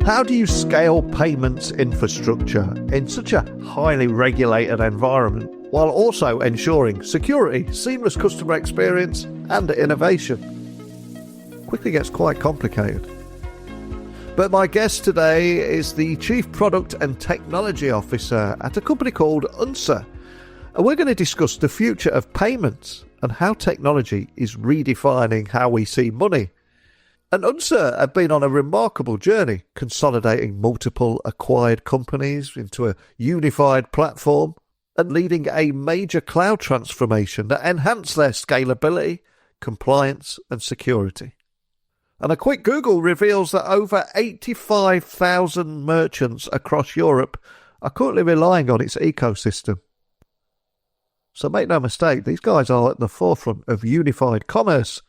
How do you scale payments infrastructure in such a highly regulated environment while also ensuring security, seamless customer experience and innovation? Quickly gets quite complicated. But my guest today is the Chief Product and Technology Officer at a company called Unzer. And we're going to discuss the future of payments and how technology is redefining how we see money. And Unzer have been on a remarkable journey, consolidating multiple acquired companies into a unified platform and leading a major cloud transformation that enhanced their scalability, compliance and security. And a quick Google reveals that over 85,000 merchants across Europe are currently relying on its ecosystem. So make no mistake, these guys are at the forefront of unified commerce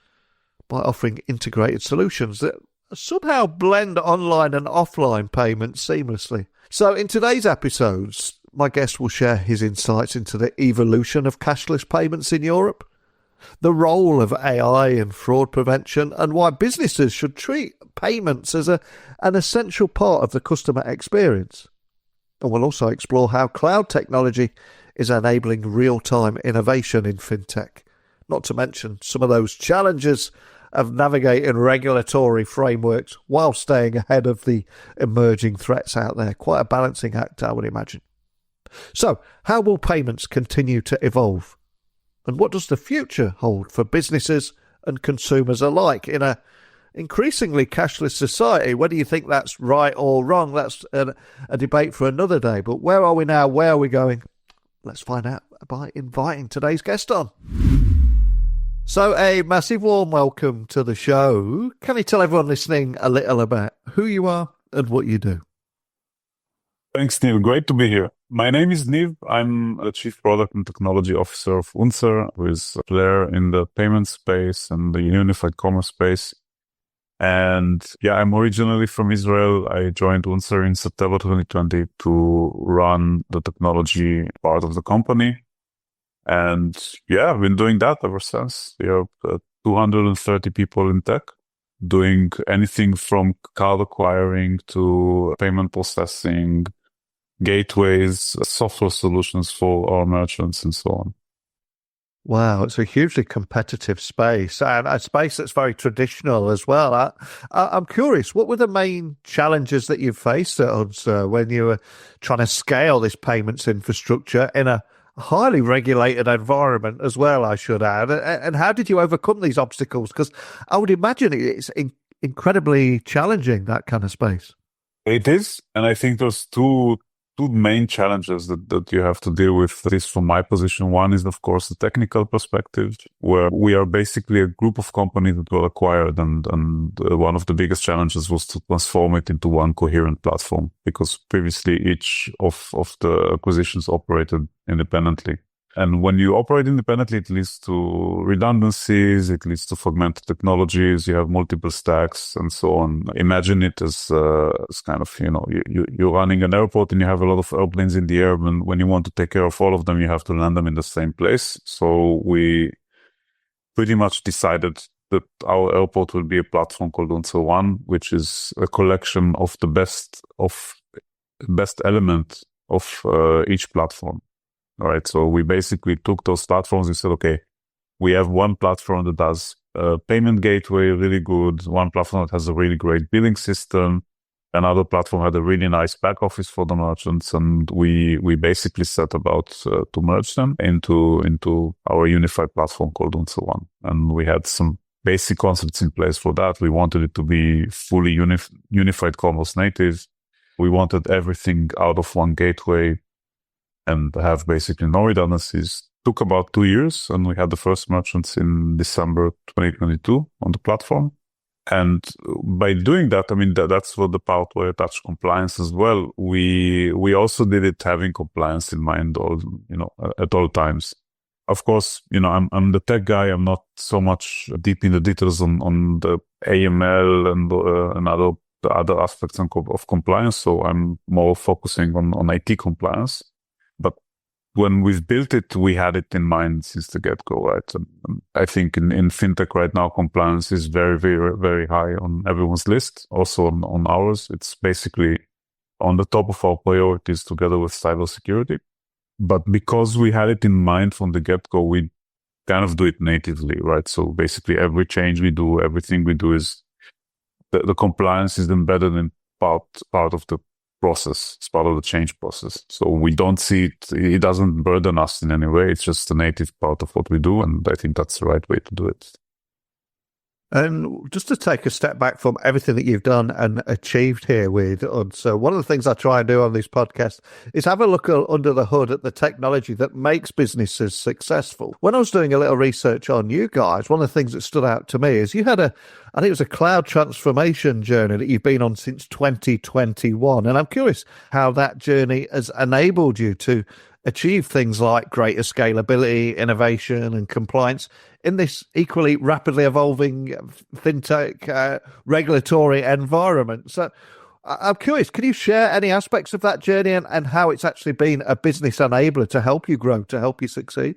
by offering integrated solutions that somehow blend online and offline payments seamlessly. So in today's episodes, my guest will share his insights into the evolution of cashless payments in Europe, the role of AI in fraud prevention, and why businesses should treat payments as an essential part of the customer experience. And we'll also explore how cloud technology is enabling real-time innovation in fintech, not to mention some of those challenges of navigating regulatory frameworks while staying ahead of the emerging threats out there. Quite a balancing act, I would imagine. So, how will payments continue to evolve? And what does the future hold for businesses and consumers alike in a increasingly cashless society? Whether you think that's right or wrong, that's a debate for another day. But where are we now? Where are we going? Let's find out by inviting today's guest on. So a massive warm welcome to the show. Can you tell everyone listening a little about who you are and what you do? Thanks, Niv. Great to be here. My name is Niv. I'm the Chief Product and Technology Officer of Unzer, who is a player in the payment space and the unified commerce space. And I'm originally from Israel. I joined Unzer in September 2020 to run the technology part of the company. And I've been doing that ever since. We are 230 people in tech, doing anything from card acquiring to payment processing, gateways, software solutions for our merchants, and so on. Wow, it's a hugely competitive space, and a space that's very traditional as well. I'm curious, what were the main challenges that you faced at Unzer when you were trying to scale this payments infrastructure in a highly regulated environment as well, I should add? And how did you overcome these obstacles? Because I would imagine it's incredibly challenging, that kind of space. It is, and I think there's two main challenges that you have to deal with, at least from my position. One is, of course, the technical perspective, where we are basically a group of companies that were acquired, and one of the biggest challenges was to transform it into one coherent platform, because previously each of the acquisitions operated independently. And when you operate independently, it leads to redundancies, it leads to fragmented technologies, you have multiple stacks and so on. Imagine it as kind of, you're running an airport and you have a lot of airplanes in the air, and when you want to take care of all of them, you have to land them in the same place. So we pretty much decided that our airport will be a platform called Unzer One, which is a collection of the best element of each platform. All right, so we basically took those platforms and said, okay, we have one platform that does payment gateway really good, one platform that has a really great billing system, another platform had a really nice back office for the merchants, and we basically set about to merge them into our unified platform called Unzer One. And we had some basic concepts in place for that. We wanted it to be fully unified commerce native. We wanted everything out of one gateway and have basically no redundancies. Took about 2 years, and we had the first merchants in December 2022 on the platform. And by doing that, that's what the part where I touched compliance as well. We also did it having compliance in mind, at all times. Of course, I'm the tech guy. I'm not so much deep in the details on the AML and other aspects of compliance. So I'm more focusing on IT compliance. But when we've built it, we had it in mind since the get-go, right? And I think in fintech right now, compliance is very, very, very high on everyone's list, also on ours. It's basically on the top of our priorities together with cybersecurity. But because we had it in mind from the get-go, we kind of do it natively, right? So basically every change we do, everything we do is the compliance is embedded in part of the process. It's part of the change process. So we don't see it doesn't burden us in any way. It's just a native part of what we do. And I think that's the right way to do it. And just to take a step back from everything that you've done and achieved here with Unzer, one of the things I try and do on this podcast is have a look under the hood at the technology that makes businesses successful. When I was doing a little research on you guys, one of the things that stood out to me is you had I think it was a cloud transformation journey that you've been on since 2021. And I'm curious how that journey has enabled you to achieve things like greater scalability, innovation, and compliance in this equally rapidly evolving fintech regulatory environment. So I'm curious, can you share any aspects of that journey and how it's actually been a business enabler to help you grow, to help you succeed?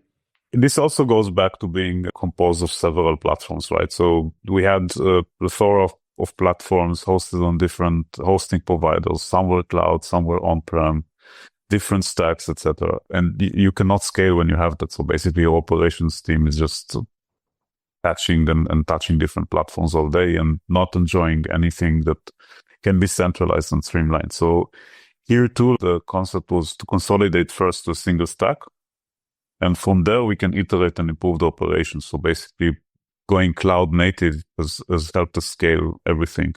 This also goes back to being composed of several platforms, right? So we had a plethora of platforms hosted on different hosting providers. Some were cloud, some were on-prem, different stacks, etc. And you cannot scale when you have that. So basically your operations team is just patching and touching different platforms all day and not enjoying anything that can be centralized and streamlined. So here too, the concept was to consolidate first to a single stack. And from there, we can iterate and improve the operations. So basically going cloud native has helped us scale everything.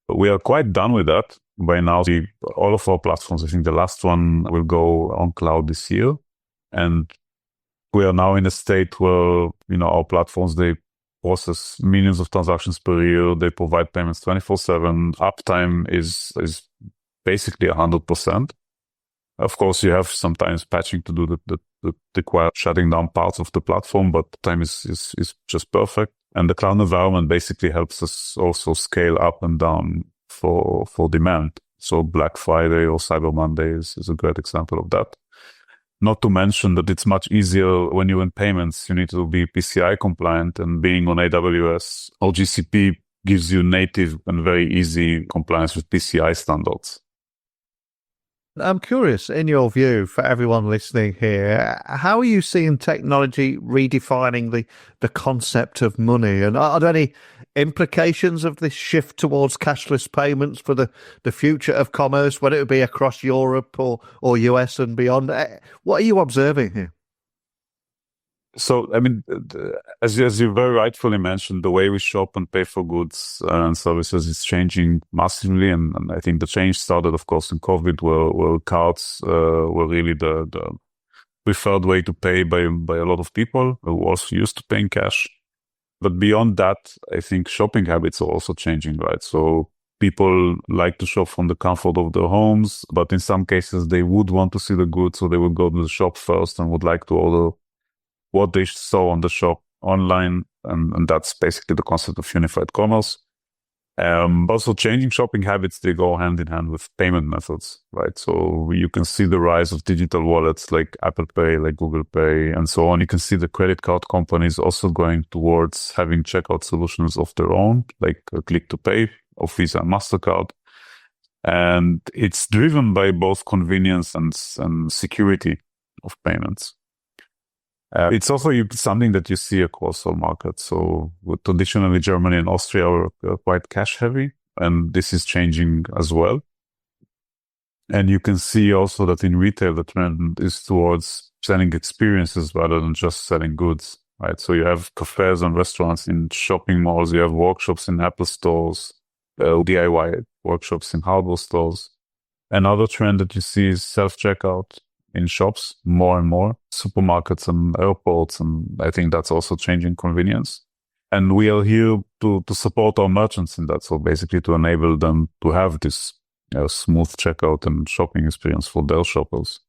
But we are quite done with that. By now, all of our platforms, I think the last one will go on cloud this year. And we are now in a state where, our platforms, they process millions of transactions per year. They provide payments 24/7. Uptime is basically 100%. Of course, you have sometimes patching to do that require shutting down parts of the platform, but time is just perfect. And the cloud environment basically helps us also scale up and down for demand. So Black Friday or Cyber Monday is a great example of that. Not to mention that it's much easier when you're in payments, you need to be PCI compliant, and being on AWS or GCP gives you native and very easy compliance with PCI standards. I'm curious, in your view, for everyone listening here, how are you seeing technology redefining the concept of money? And are there any implications of this shift towards cashless payments for the future of commerce, whether it be across Europe or US and beyond? What are you observing here? So, I mean, as you very rightfully mentioned, the way we shop and pay for goods and services is changing massively. And I think the change started, of course, in COVID, where cards were really the preferred way to pay by a lot of people who also used to pay in cash. But beyond that, I think shopping habits are also changing, right? So people like to shop from the comfort of their homes, but in some cases, they would want to see the goods, so they would go to the shop first and would like to order what they saw on the shop online, and that's basically the concept of unified commerce. Also changing shopping habits, they go hand in hand with payment methods, right? So you can see the rise of digital wallets like Apple Pay, like Google Pay, and so on. You can see the credit card companies also going towards having checkout solutions of their own, like Click to Pay of Visa and MasterCard. And it's driven by both convenience and security of payments. It's also something that you see across all markets. So traditionally, Germany and Austria are quite cash heavy, and this is changing as well. And you can see also that in retail, the trend is towards selling experiences rather than just selling goods, right? So you have cafes and restaurants in shopping malls. You have workshops in Apple stores, DIY workshops in hardware stores. Another trend that you see is self-checkout in shops more and more, supermarkets and airports, and I think that's also changing convenience. And we are here to support our merchants in that, so basically to enable them to have this smooth checkout and shopping experience for their shoppers.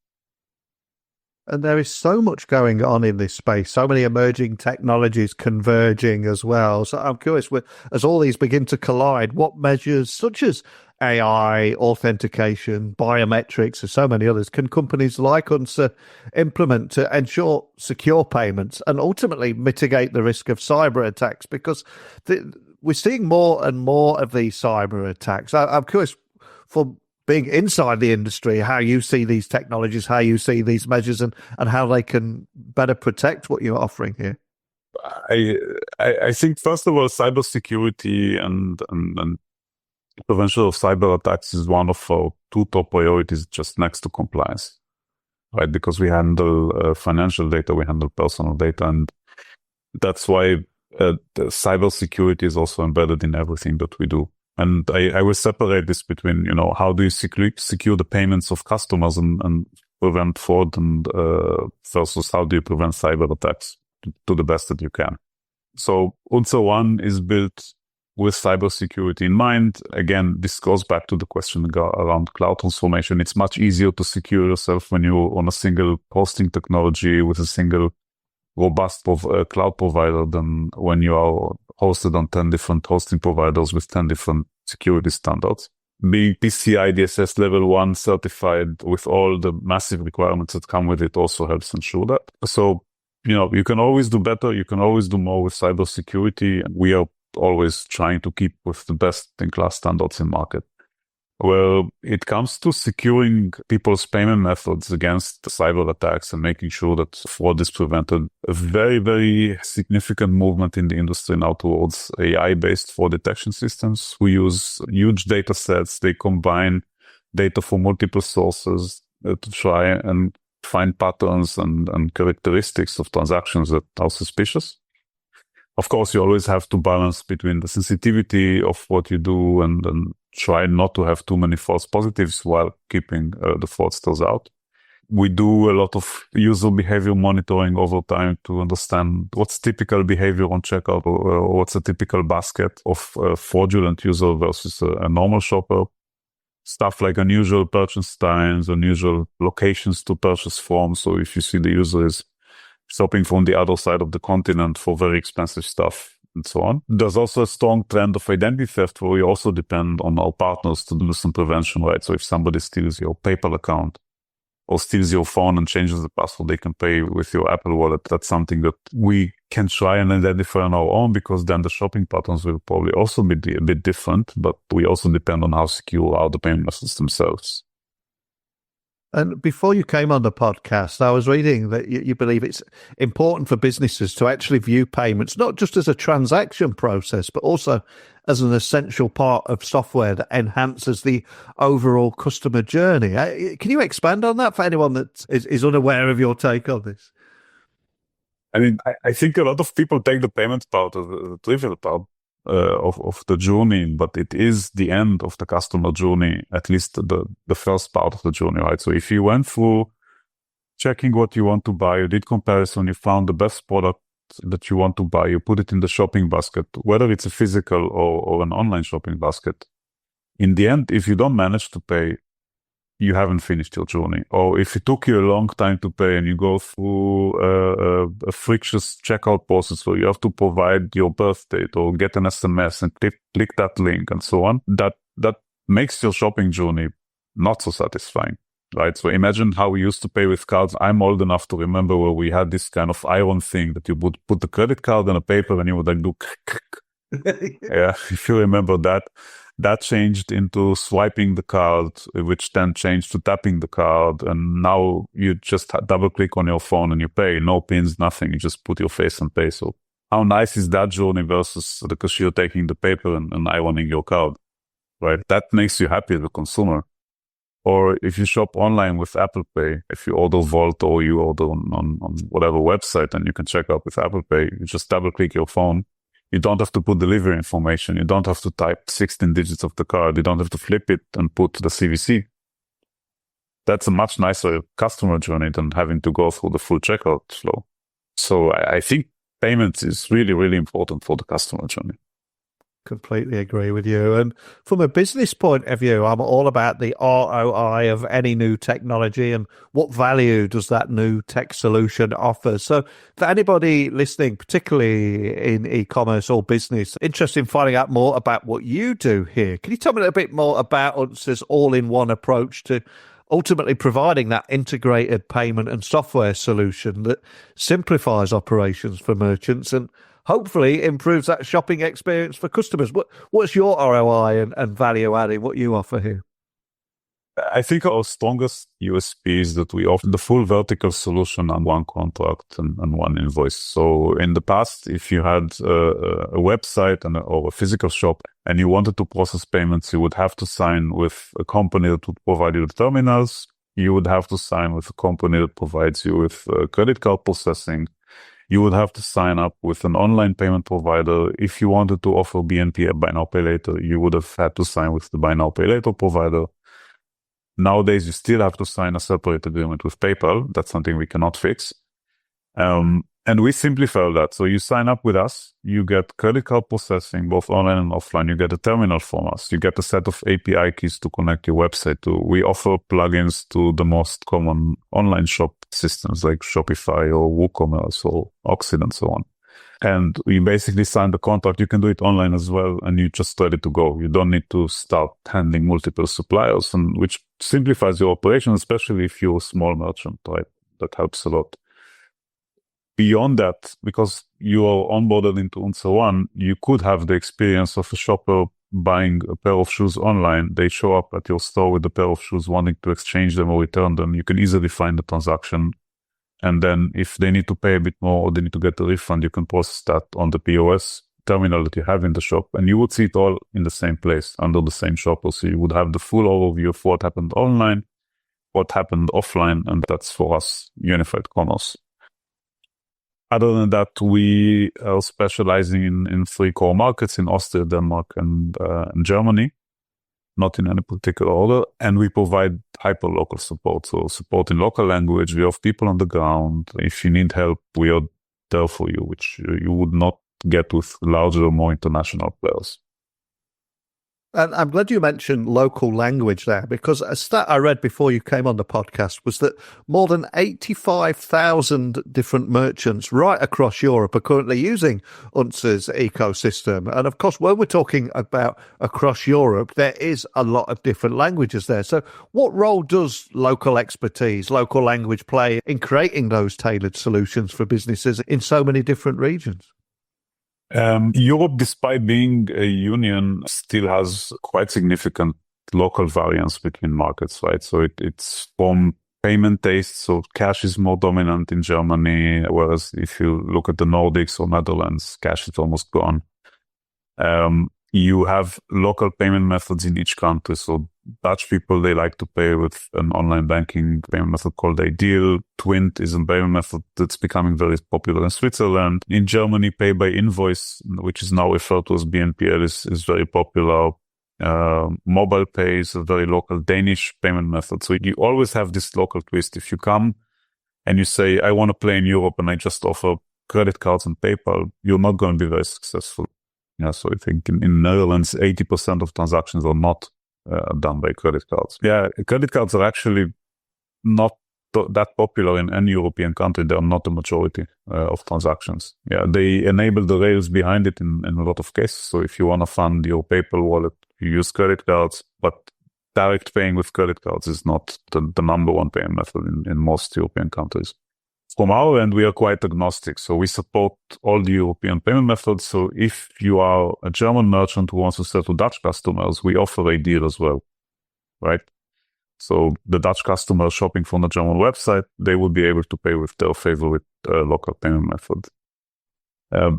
And there is so much going on in this space, so many emerging technologies converging as well. So I'm curious, as all these begin to collide, what measures such as AI, authentication, biometrics, and so many others can companies like Unzer implement to ensure secure payments and ultimately mitigate the risk of cyber attacks? Because we're seeing more and more of these cyber attacks. I'm curious, for being inside the industry, how you see these technologies, how you see these measures, and how they can better protect what you're offering here. I think, first of all, cybersecurity and prevention of cyber attacks is one of our two top priorities, just next to compliance, right? Because we handle financial data, we handle personal data, and that's why the cybersecurity is also embedded in everything that we do. And I will separate this between, how do you secure the payments of customers and prevent fraud, and versus how do you prevent cyber attacks to the best that you can. So Unzer One is built with cybersecurity in mind. Again, this goes back to the question around cloud transformation. It's much easier to secure yourself when you're on a single hosting technology with a single robust cloud provider than when you are hosted on 10 different hosting providers with 10 different security standards. Being PCI DSS level 1 certified with all the massive requirements that come with it also helps ensure that. So, you can always do better. You can always do more with cybersecurity. We are always trying to keep with the best-in-class standards in market. Where it comes to securing people's payment methods against cyber attacks and making sure that fraud is prevented, a very, very significant movement in the industry now towards AI-based fraud detection systems who use huge data sets. They combine data from multiple sources to try and find patterns and characteristics of transactions that are suspicious. Of course, you always have to balance between the sensitivity of what you do and try not to have too many false positives while keeping the fraudsters out. We do a lot of user behavior monitoring over time to understand what's typical behavior on checkout or what's a typical basket of fraudulent user versus a normal shopper. Stuff like unusual purchase times, unusual locations to purchase from. So if you see the user is shopping from the other side of the continent for very expensive stuff and so on. There's also a strong trend of identity theft where we also depend on our partners to do some prevention, right? So if somebody steals your PayPal account or steals your phone and changes the password, they can pay with your Apple Wallet. That's something that we can try and identify on our own, because then the shopping patterns will probably also be a bit different, but we also depend on how secure are the payment methods themselves. And before you came on the podcast, I was reading that you believe it's important for businesses to actually view payments not just as a transaction process, but also as an essential part of software that enhances the overall customer journey. Can you expand on that for anyone that is unaware of your take on this? I mean, I think a lot of people take the payment part as the trivial part of the journey, but it is the end of the customer journey, at least the first part of the journey, right? So if you went through checking what you want to buy, you did comparison, you found the best product that you want to buy, you put it in the shopping basket, whether it's a physical or an online shopping basket. In the end, if you don't manage to pay, you haven't finished your journey. Or if it took you a long time to pay and you go through a frictious checkout process where you have to provide your birth date or get an SMS and click that link and so on, that makes your shopping journey not so satisfying, right? So imagine how we used to pay with cards. I'm old enough to remember where we had this kind of iron thing that you would put the credit card on a paper and you would like do yeah, if you remember that. That changed into swiping the card, which then changed to tapping the card. And now you just double click on your phone and you pay. No pins, nothing. You just put your face and pay. So how nice is that journey versus the cashier taking the paper and ironing your card, right? That makes you happy as a consumer. Or if you shop online with Apple Pay, if you order Volt or you order on whatever website and you can check out with Apple Pay, you just double click your phone. You don't have to put delivery information. You don't have to type 16 digits of the card. You don't have to flip it and put the CVC. That's a much nicer customer journey than having to go through the full checkout flow. So I think payments is really, really important for the customer journey. completely agree with you. And from a business point of view, I'm all about the ROI of any new technology and what value does that new tech solution offer. So for anybody listening, particularly in e-commerce or business, interested in finding out more about what you do here, can you tell me a bit more about Unzer's all-in-one approach to ultimately providing that integrated payment and software solution that simplifies operations for merchants and hopefully improves that shopping experience for customers? What's your ROI and value adding, what you offer here? I think our strongest USP is that we offer the full vertical solution on one contract and one invoice. So in the past, if you had a website or a physical shop and you wanted to process payments, you would have to sign with a company that would provide you the terminals. You would have to sign with a company that provides you with credit card processing. You would have to sign up with an online payment provider. If you wanted to offer BNPL, buy now, pay later, you would have had to sign with the buy now, pay later provider. Nowadays, you still have to sign a separate agreement with PayPal. That's something we cannot fix. And we simplify that. So you sign up with us, you get credit card processing, both online and offline. You get a terminal from us. You get a set of API keys to connect your website to. We offer plugins to the most common online shop systems like Shopify or WooCommerce or Oxid and so on. And you basically sign the contract. You can do it online as well, and you're just ready to go. You don't need to start handling multiple suppliers, and which simplifies your operation, especially if you're a small merchant, right? That helps a lot. Beyond that, because you are onboarded into Unzer One, you could have the experience of a shopper buying a pair of shoes online. They show up at your store with a pair of shoes, wanting to exchange them or return them. You can easily find the transaction. And then if they need to pay a bit more or they need to get a refund, you can process that on the POS terminal that you have in the shop. And you would see it all in the same place under the same shopper. So you would have the full overview of what happened online, what happened offline. And that's for us, unified commerce. Other than that, we are specializing in three core markets in Austria, Denmark, and Germany, not in any particular order. And we provide hyper-local support. So support in local language. We have people on the ground. If you need help, we are there for you, which you would not get with larger, more international players. And I'm glad you mentioned local language there, because a stat I read before you came on the podcast was that more than 85,000 different merchants right across Europe are currently using Unzer's ecosystem. And of course, when we're talking about across Europe, there is a lot of different languages there. So what role does local expertise, local language play in creating those tailored solutions for businesses in so many different regions? Europe, despite being a union, still has quite significant local variance between markets, right? So it's from payment tastes. So cash is more dominant in Germany, whereas if you look at the Nordics or Netherlands, cash is almost gone. You have local payment methods in each country. So Dutch people, they like to pay with an online banking payment method called Ideal. Twint is a payment method that's becoming very popular in Switzerland. In Germany, pay by invoice, which is now referred to as BNPL, is very popular. Mobile pay is a very local Danish payment method. So you always have this local twist. If you come and you say, I want to play in Europe and I just offer credit cards and PayPal, you're not going to be very successful. Yeah, so I think in Netherlands, 80% of transactions are not done by credit cards. Yeah, credit cards are actually not that popular in any European country. They are not the majority of transactions. Yeah, they enable the rails behind it in a lot of cases. So if you want to fund your PayPal wallet, you use credit cards, but direct paying with credit cards is not the number one payment method in most European countries. From our end, we are quite agnostic. So we support all the European payment methods. So if you are a German merchant who wants to sell to Dutch customers, we offer a deal as well, right? So the Dutch customer shopping from the German website, they will be able to pay with their favorite local payment method.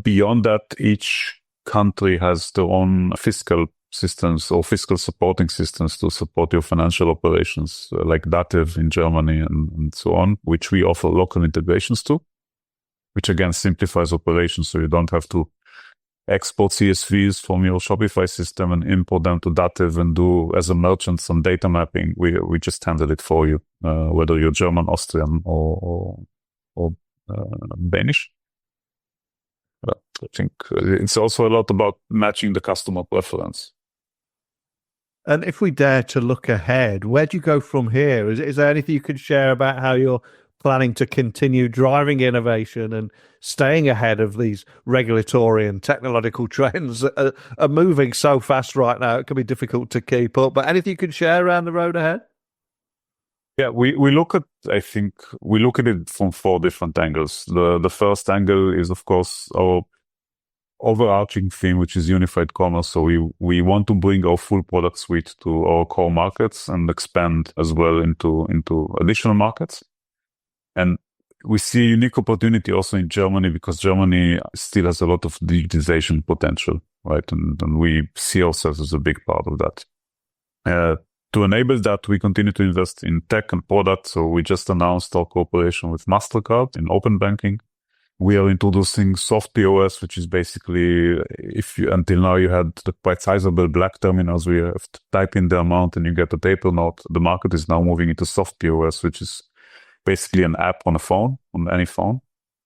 Beyond that, each country has their own fiscal systems or fiscal supporting systems to support your financial operations, like Dativ in Germany and so on, which we offer local integrations to, which again simplifies operations. So you don't have to export CSVs from your Shopify system and import them to Dativ and do, as a merchant, some data mapping. We just handle it for you, whether you're German, Austrian, or Danish. I think it's also a lot about matching the customer preference. And if we dare to look ahead, where do you go from here? Is there anything you could share about how you're planning to continue driving innovation and staying ahead of these regulatory and technological trends that are moving so fast right now? It can be difficult to keep up. But anything you could share around the road ahead? Yeah, we look at it from 4 different angles. The first angle is, of course, our overarching theme, which is unified commerce. So we want to bring our full product suite to our core markets and expand as well into additional markets. And we see a unique opportunity also in Germany, because Germany still has a lot of digitization potential, right? And we see ourselves as a big part of that. To enable that, we continue to invest in tech and product. So we just announced our cooperation with MasterCard in open banking. We are introducing SoftPOS, which is basically, until now you had the quite sizable black terminals where you have to type in the amount and you get a paper note. The market is now moving into SoftPOS, which is basically an app on a phone, on any phone,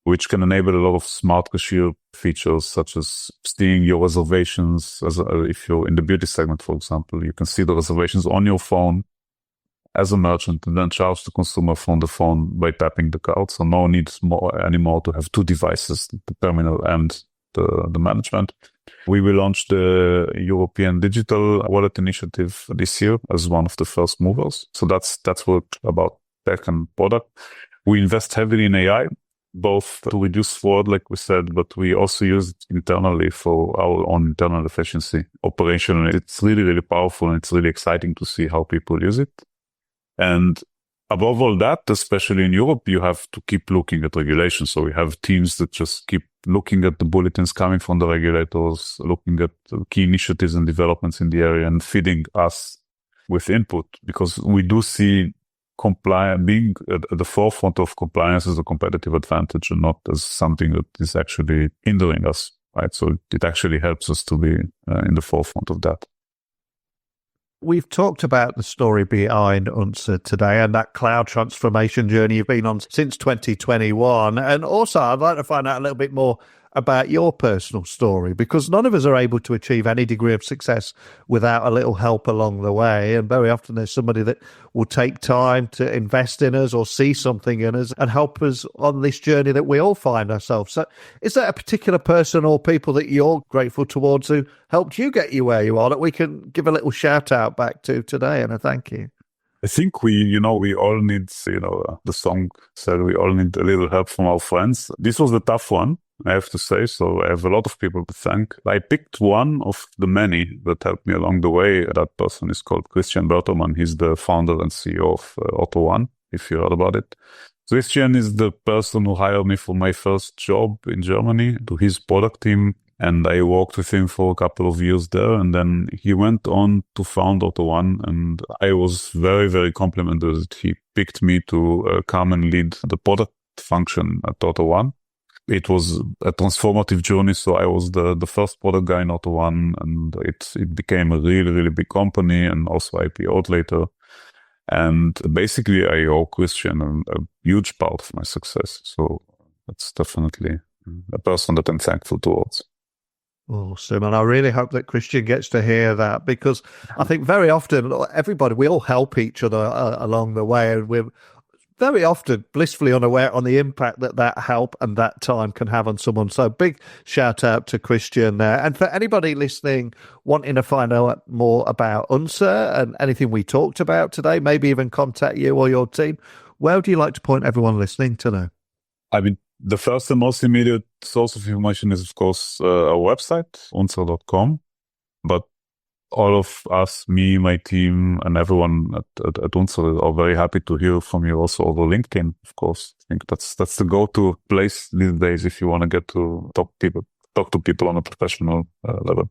which can enable a lot of smart cashier features, such as seeing your reservations. If you're in the beauty segment, for example, you can see the reservations on your phone as a merchant and then charge the consumer from the phone by tapping the card. So no need anymore to have 2 devices, the terminal and the management. We will launch the European Digital Wallet Initiative this year as one of the first movers. So that's what about tech and product. We invest heavily in AI, both to reduce fraud, like we said, but we also use it internally for our own internal efficiency. Operationally, it's really, really powerful, and it's really exciting to see how people use it. And above all that, especially in Europe, you have to keep looking at regulation. So we have teams that just keep looking at the bulletins coming from the regulators, looking at key initiatives and developments in the area, and feeding us with input, because we do see being at the forefront of compliance as a competitive advantage and not as something that is actually hindering us, right? So it actually helps us to be in the forefront of that. We've talked about the story behind Unzer today and that cloud transformation journey you've been on since 2021. And also, I'd like to find out a little bit more about your personal story, because none of us are able to achieve any degree of success without a little help along the way. And very often there's somebody that will take time to invest in us or see something in us and help us on this journey that we all find ourselves. So is there a particular person or people that you're grateful towards who helped you get you where you are that we can give a little shout out back to today and a thank you? I think we all need, the song said we all need a little help from our friends. This was a tough one, I have to say. So I have a lot of people to thank. I picked one of the many that helped me along the way. That person is called Christian Bertermann. He's the founder and CEO of Auto1, if you heard about it. Christian is the person who hired me for my first job in Germany to his product team. And I worked with him for a couple of years there. And then he went on to found Auto1. And I was very, very complimented that he picked me to come and lead the product function at Auto1. It was a transformative journey. So I was the first product guy in Auto1, and it became a really, really big company, and also IPO'd later. And basically I owe Christian a huge part of my success. So that's definitely a person that I'm thankful towards. Awesome. And I really hope that Christian gets to hear that, because I think very often we all help each other along the way, and we're very often blissfully unaware on the impact that help and that time can have on someone. So big shout out to Christian there. And for anybody listening wanting to find out more about Unzer and anything we talked about today, maybe even contact you or your team, where would you like to point everyone listening to know? I mean, the first and most immediate source of information is, of course, our website, unzer.com. But all of us, me, my team, and everyone at Unzer are very happy to hear from you also over LinkedIn, of course. I think that's the go-to place these days if you want to get to talk to people on a professional level.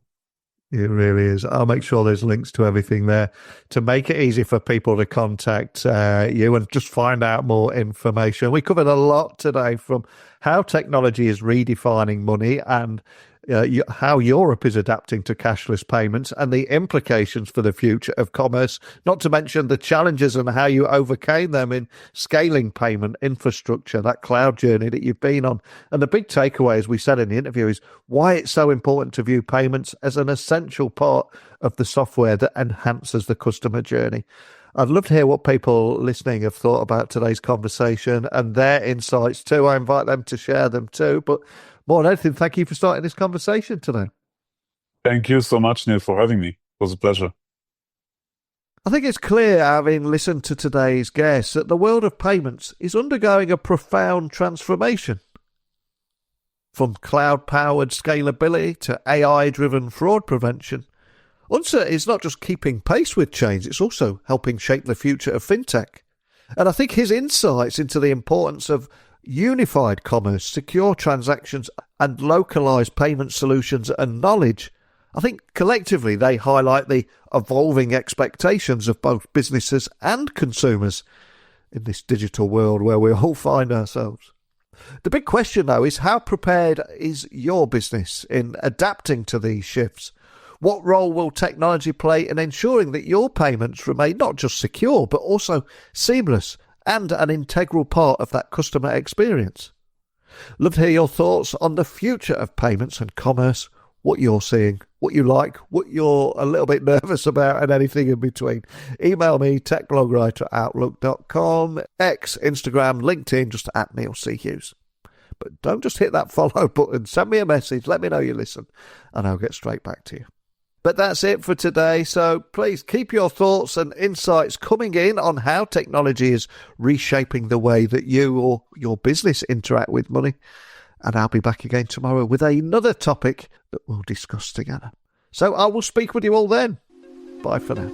It really is. I'll make sure there's links to everything there to make it easy for people to contact you and just find out more information. We covered a lot today, from how technology is redefining money and how Europe is adapting to cashless payments and the implications for the future of commerce, not to mention the challenges and how you overcame them in scaling payment infrastructure, that cloud journey that you've been on. And the big takeaway, as we said in the interview, is why it's so important to view payments as an essential part of the software that enhances the customer journey. I'd love to hear what people listening have thought about today's conversation and their insights too. I invite them to share them too. But more than anything, thank you for starting this conversation today. Thank you so much, Neil, for having me. It was a pleasure. I think it's clear, having listened to today's guests, that the world of payments is undergoing a profound transformation. From cloud-powered scalability to AI-driven fraud prevention, Unzer is not just keeping pace with change, it's also helping shape the future of fintech. And I think his insights into the importance of unified commerce, secure transactions, and localized payment solutions and knowledge, I think collectively they highlight the evolving expectations of both businesses and consumers in this digital world where we all find ourselves. The big question, though, is how prepared is your business in adapting to these shifts? What role will technology play in ensuring that your payments remain not just secure, but also seamless and an integral part of that customer experience? Love to hear your thoughts on the future of payments and commerce, what you're seeing, what you like, what you're a little bit nervous about, and anything in between. Email me, techblogwriter@outlook.com, X, Instagram, LinkedIn, just @NeilCHughes. But don't just hit that follow button. Send me a message, let me know you listen, and I'll get straight back to you. But that's it for today, so please keep your thoughts and insights coming in on how technology is reshaping the way that you or your business interact with money. And I'll be back again tomorrow with another topic that we'll discuss together. So I will speak with you all then. Bye for now.